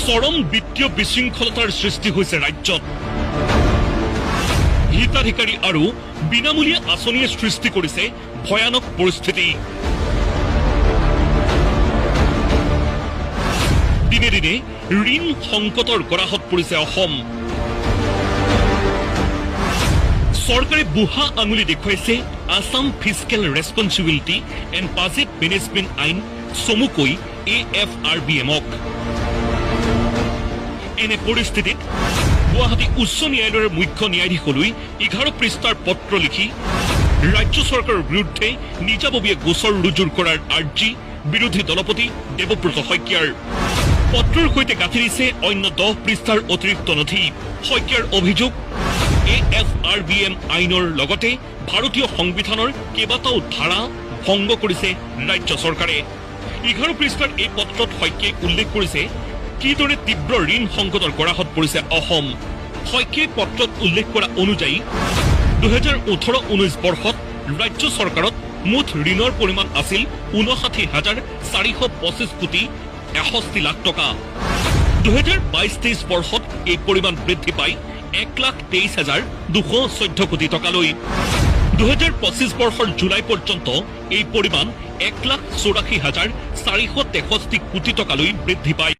চৰম বিত্তীয় বিশৃংখলতাৰ সৃষ্টি হৈছে ৰাজ্যত। হিতাধিকাৰী আৰু বিনামূলীয়া আঁচনিয়ে সৃষ্টি কৰিছে ভয়ানক পৰিস্থিতি। দিনে দিনে ঋণ সংকটৰ গৰাহত পৰিছে অসম। চৰকাৰে বুঢ়া আঙুলি দেখুৱাইছে Assam fiscal responsibility and budget management আইন চমুকৈ AFRBMক। এনে পৰিস্থিতিত গুৱাহাটী উচ্চ ন্যায়ালয়ৰ মুখ্য ন্যায়াধীশলৈ 11 পৃষ্ঠাৰ পত্ৰ লিখি ৰাজ্য চৰকাৰৰ বিৰুদ্ধে নিজাববীয়া গোচৰ ৰুজু কৰাৰ আৰ্জি বিৰোধী দলপতি দেৱব্ৰত শইকীয়াৰ। পত্ৰৰ সৈতে গাঁঠি দিছে অন্য 10 পৃষ্ঠাৰ অতিৰিক্ত নথি। শইকীয়াৰ অভিযোগ AFRBM আইনৰ লগতে ভাৰতীয় সংবিধানৰ কেইবাটাও ধাৰা ভংগ কৰিছে ৰাজ্য চৰকাৰে। 11 পৃষ্ঠাৰ এই পত্ৰত শইকীয়াই উল্লেখ কৰিছে কিদৰে তীব্ৰ ঋণ সংকটৰ গৰাহত পৰিছে অসম। শইকীয়াই পত্ৰত উল্লেখ কৰা অনুযায়ী 2018-19 বৰ্ষত ৰাজ্য চৰকাৰত মুঠ ঋণৰ পৰিমাণ আছিল 59,425 কোটি 61 লাখ টকা। 2022-23 বৰ্ষত এই পৰিমাণ বৃদ্ধি পাই 1,23,214 কোটি টকালৈ। 2025 বৰ্ষৰ জুলাই পৰ্যন্ত এই পৰিমাণ 1,84,463 কোটি টকালৈ বৃদ্ধি পায়।